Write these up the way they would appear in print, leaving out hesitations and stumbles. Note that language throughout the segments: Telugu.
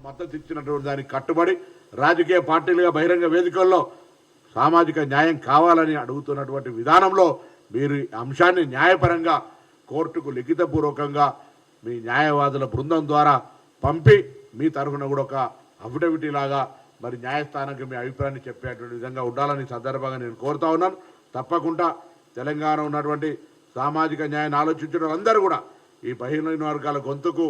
మద్దతు ఇచ్చినటువంటి దానికి కట్టుబడి రాజకీయ పార్టీలుగా బహిరంగ వేదికల్లో సామాజిక న్యాయం కావాలని అడుగుతున్నటువంటి విధానంలో మీరు అంశాన్ని న్యాయపరంగా కోర్టుకు లిఖితపూర్వకంగా మీ న్యాయవాదుల బృందం ద్వారా పంపి మీ తరఫున కూడా ఒక అఫిడవిటీ లాగా మరి న్యాయస్థానానికి మీ అభిప్రాయాన్ని చెప్పేటువంటి విధంగా ఉండాలని సందర్భంగా నేను కోరుతా ఉన్నాను. తప్పకుండా తెలంగాణ ఉన్నటువంటి సామాజిక న్యాయాన్ని ఆలోచించిన వాళ్ళందరూ కూడా ఈ బహిరంగ వర్గాల గొంతుకు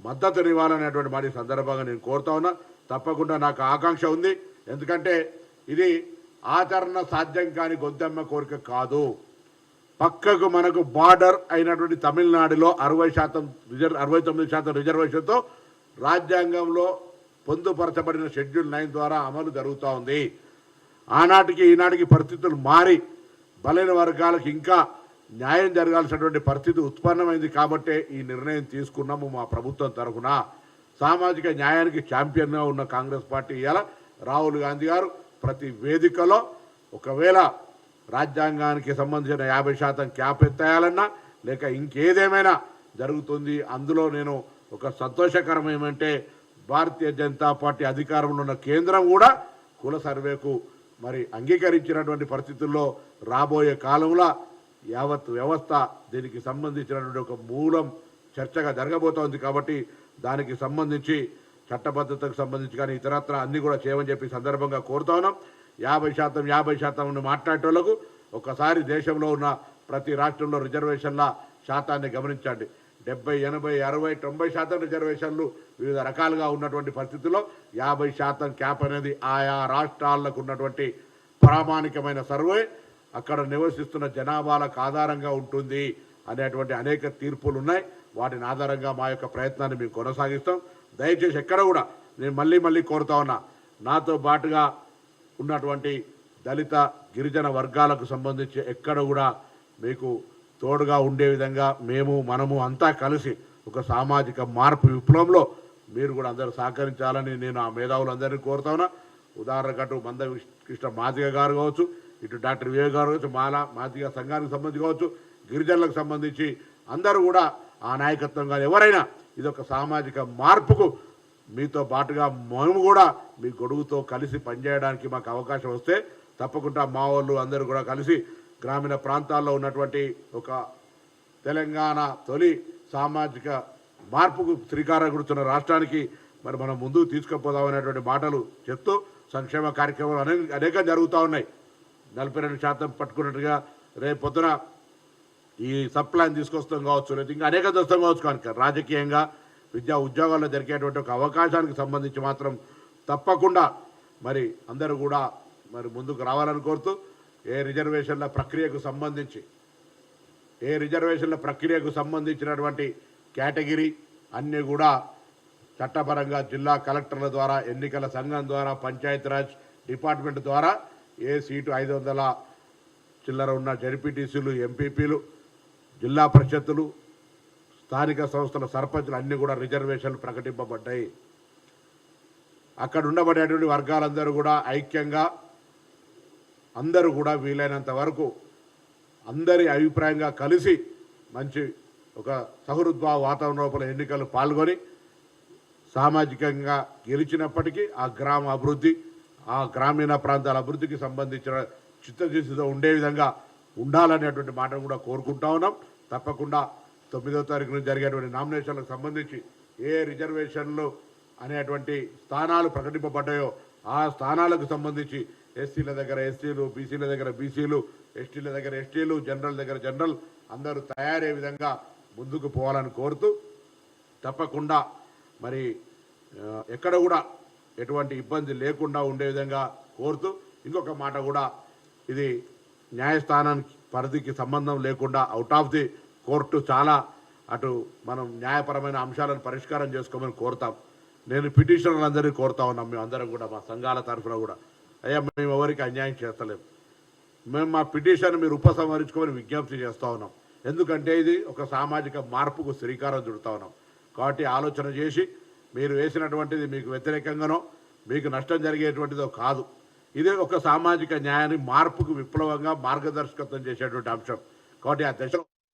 మద్దతునివ్వాలనేటువంటి మాట సందర్భంగా నేను కోరుతా ఉన్నా. తప్పకుండా నాకు ఆకాంక్ష ఉంది. ఎందుకంటే ఇది ఆచరణ సాధ్యం కాని గొంతెమ్మ కోరిక కాదు. పక్కకు మనకు బార్డర్ అయినటువంటి తమిళనాడులో 69% రిజర్వేషన్తో రాజ్యాంగంలో పొందుపరచబడిన షెడ్యూల్ 9 ద్వారా అమలు జరుగుతూ ఉంది. ఆనాటికి ఈనాటికి పరిస్థితులు మారి బలైన వర్గాలకు ఇంకా న్యాయం జరగాల్సినటువంటి పరిస్థితి ఉత్పన్నమైంది కాబట్టే ఈ నిర్ణయం తీసుకున్నాము. మా ప్రభుత్వం తరఫున సామాజిక న్యాయానికి ఛాంపియన్గా ఉన్న కాంగ్రెస్ పార్టీ ఇవాళ రాహుల్ గాంధీ గారు ప్రతి వేదికలో ఒకవేళ రాజ్యాంగానికి సంబంధించిన 50% క్యాప్ ఎత్తేయాలన్నా లేక ఇంకేదేమైనా జరుగుతుంది. అందులో నేను ఒక సంతోషకరం ఏమంటే భారతీయ జనతా పార్టీ అధికారంలో ఉన్న కేంద్రం కూడా కుల సర్వేకు మరి అంగీకరించినటువంటి పరిస్థితుల్లో రాబోయే కాలంలో యావత్ వ్యవస్థ దీనికి సంబంధించినటువంటి ఒక మూలం చర్చగా జరగబోతోంది. కాబట్టి దానికి సంబంధించి చట్టబద్ధతకు సంబంధించి కానీ ఇతరత్ర అన్నీ కూడా చేయమని చెప్పి సందర్భంగా కోరుతా ఉన్నాం. 50% మాట్లాడేటోళ్లకు ఒకసారి దేశంలో ఉన్న ప్రతి రాష్ట్రంలో రిజర్వేషన్ల శాతాన్ని గమనించండి. 70, 80, 60, 90% రిజర్వేషన్లు వివిధ రకాలుగా ఉన్నటువంటి పరిస్థితుల్లో 50% క్యాప్ అనేది ఆయా రాష్ట్రాలకు ఉన్నటువంటి ప్రామాణికమైన సర్వే అక్కడ నివసిస్తున్న జనాభాలకు ఆధారంగా ఉంటుంది అనేటువంటి అనేక తీర్పులు ఉన్నాయి. వాటిని ఆధారంగా మా యొక్క ప్రయత్నాన్ని మేము కొనసాగిస్తాం. దయచేసి ఎక్కడ కూడా నేను మళ్ళీ కోరుతా ఉన్నా, నాతో పాటుగా ఉన్నటువంటి దళిత గిరిజన వర్గాలకు సంబంధించి ఎక్కడ కూడా మీకు తోడుగా ఉండే విధంగా మనము అంతా కలిసి ఒక సామాజిక మార్పు విప్లవంలో మీరు కూడా అందరూ సహకరించాలని నేను ఆ మేధావులందరినీ కోరుతా ఉన్నా. ఉదాహరణకు అటు మందకృష్ణ మాదిగ గారు కావచ్చు, ఇటు డాక్టర్ వివేక్ గారు కావచ్చు, మాదిగ సంఘానికి సంబంధించి కావచ్చు, గిరిజనులకు సంబంధించి అందరూ కూడా ఆ నాయకత్వంగా ఎవరైనా ఇది ఒక సామాజిక మార్పుకు మీతో పాటుగా మేము కూడా మీ గొడుగుతో కలిసి పనిచేయడానికి మాకు అవకాశం వస్తే తప్పకుండా మా వాళ్ళు అందరూ కూడా కలిసి గ్రామీణ ప్రాంతాల్లో ఉన్నటువంటి ఒక తెలంగాణ తొలి సామాజిక మార్పుకు శ్రీకారం చుడుతున్న రాష్ట్రానికి మరి మనం ముందుకు తీసుకుపోదామనేటువంటి మాటలు చెప్తూ సంక్షేమ కార్యక్రమాలు అనేకం జరుగుతూ ఉన్నాయి. 42% పట్టుకున్నట్టుగా రేపు పొద్దున ఈ సప్లాన్ తీసుకొస్తాం కావచ్చు, లేదా ఇంకా అనేక దోస్తాం కావచ్చు. కనుక రాజకీయంగా విద్యా ఉద్యోగాల్లో జరిగేటువంటి ఒక అవకాశానికి సంబంధించి మాత్రం తప్పకుండా మరి అందరూ కూడా మరి ముందుకు రావాలని కోరుతూ ఏ రిజర్వేషన్ల ప్రక్రియకు సంబంధించినటువంటి కేటగిరీ అన్నీ కూడా చట్టపరంగా జిల్లా కలెక్టర్ల ద్వారా, ఎన్నికల సంఘం ద్వారా, పంచాయతీరాజ్ డిపార్ట్మెంట్ ద్వారా ఏ సీటు 500 చిల్లర ఉన్న జడ్పీటీసీలు, ఎంపీపీలు, జిల్లా పరిషత్తులు, స్థానిక సంస్థల సర్పంచులు అన్నీ కూడా రిజర్వేషన్లు ప్రకటింపబడ్డాయి. అక్కడ ఉండబడేటువంటి వర్గాలందరూ కూడా ఐక్యంగా అందరూ కూడా వీలైనంత వరకు అందరి అభిప్రాయంగా కలిసి మంచి ఒక సహృద్భావ వాతావరణ లోపల ఎన్నికలు పాల్గొని సామాజికంగా గెలిచినప్పటికీ ఆ గ్రామ అభివృద్ధి, ఆ గ్రామీణ ప్రాంతాల అభివృద్ధికి సంబంధించిన చిత్తశుద్ధితో ఉండే విధంగా ఉండాలనేటువంటి మాటను కూడా కోరుకుంటా ఉన్నాం. తప్పకుండా 9వ తారీఖు నుంచి జరిగేటువంటి నామినేషన్లకు సంబంధించి ఏ రిజర్వేషన్లు అనేటువంటి స్థానాలు ప్రకటింపబడ్డాయో ఆ స్థానాలకు సంబంధించి ఎస్సీల దగ్గర ఎస్సీలు, బీసీల దగ్గర బీసీలు, ఎస్టీల దగ్గర ఎస్టీలు, జనరల్ దగ్గర జనరల్ అందరూ తయారయ్యే విధంగా ముందుకు పోవాలని కోరుతూ తప్పకుండా మరి ఎక్కడ కూడా ఎటువంటి ఇబ్బంది లేకుండా ఉండే విధంగా కోరుతూ ఇంకొక మాట కూడా, ఇది న్యాయస్థానానికి పరిధికి సంబంధం లేకుండా అవుట్ ఆఫ్ ది కోర్టు చాలా అటు మనం న్యాయపరమైన అంశాలను పరిష్కారం చేసుకోమని కోరుతాం. నేను పిటిషనర్లందరినీ కోరుతా ఉన్నాం. మేము అందరం కూడా మా సంఘాల తరఫున కూడా, అయ్యా మేము ఎవరికి అన్యాయం చేస్తలేము, మేము మా పిటిషన్ మీరు ఉపసంహరించుకోమని విజ్ఞప్తి చేస్తూ ఉన్నాం. ఎందుకంటే ఇది ఒక సామాజిక మార్పుకు శ్రీకారం చుడుతూ ఉన్నాం. కాబట్టి ఆలోచన చేసి మీరు వేసినటువంటిది మీకు వ్యతిరేకంగానో మీకు నష్టం జరిగేటువంటిదో కాదు. ఇదే ఒక సామాజిక న్యాయాన్ని మార్పుకు విప్లవంగా మార్గదర్శకత్వం చేసేటువంటి అంశం. కాబట్టి ఆ దశలో